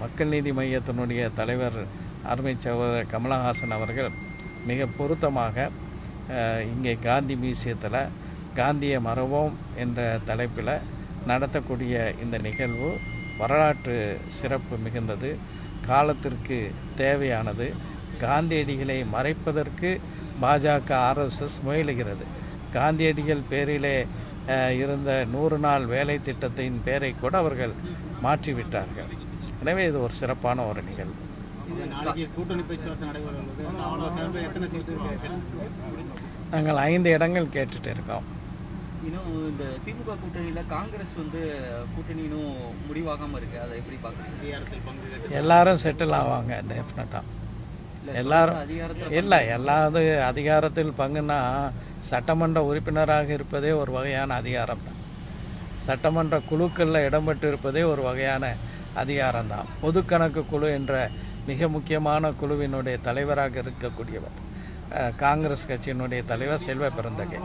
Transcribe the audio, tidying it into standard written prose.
மக்கள் நீதி மையத்தினுடைய தலைவர் அருமை சகோதரர் கமலஹாசன் அவர்கள் மிக பொருத்தமாக இங்கே காந்தி மியூசியத்தில் காந்தியை மறவோம் என்ற தலைப்பில் நடத்தக்கூடிய இந்த நிகழ்வு வரலாற்று சிறப்பு மிகுந்தது, காலத்திற்கு தேவையானது. காந்தியடிகளை மறைப்பதற்கு பாஜக RSS முயலுகிறது. காந்தியடிகள் பேரிலே இருந்த 100 நாள் வேலை திட்டத்தின் பேரை கூட அவர்கள் மாற்றிவிட்டார்கள். எனவே இது ஒரு சிறப்பான ஒரு நிகழ்வு. நாங்கள் 5 இடங்கள் கேட்டுட்டு இருக்கோம். இன்னும் இந்த திமுக கூட்டணியில் காங்கிரஸ் கூட்டணியும் முடிவாகாமல் இருக்குது, அதை எப்படி பார்க்குறீங்க? எல்லாரும் செட்டில் ஆவாங்க டெஃபினட்டாக. எல்லாரும் இல்லை, எல்லாவது அதிகாரத்தில் பங்குன்னா சட்டமன்ற உறுப்பினராக இருப்பதே ஒரு வகையான அதிகாரம் தான். சட்டமன்ற குழுக்களில் இடம்பெற்று இருப்பதே ஒரு வகையான அதிகாரம்தான். பொது கணக்கு குழு என்ற மிக முக்கியமான குழுவினுடைய தலைவராக இருக்கக்கூடியவர் காங்கிரஸ் கட்சியினுடைய தலைவர் செல்வ பெருந்தகை.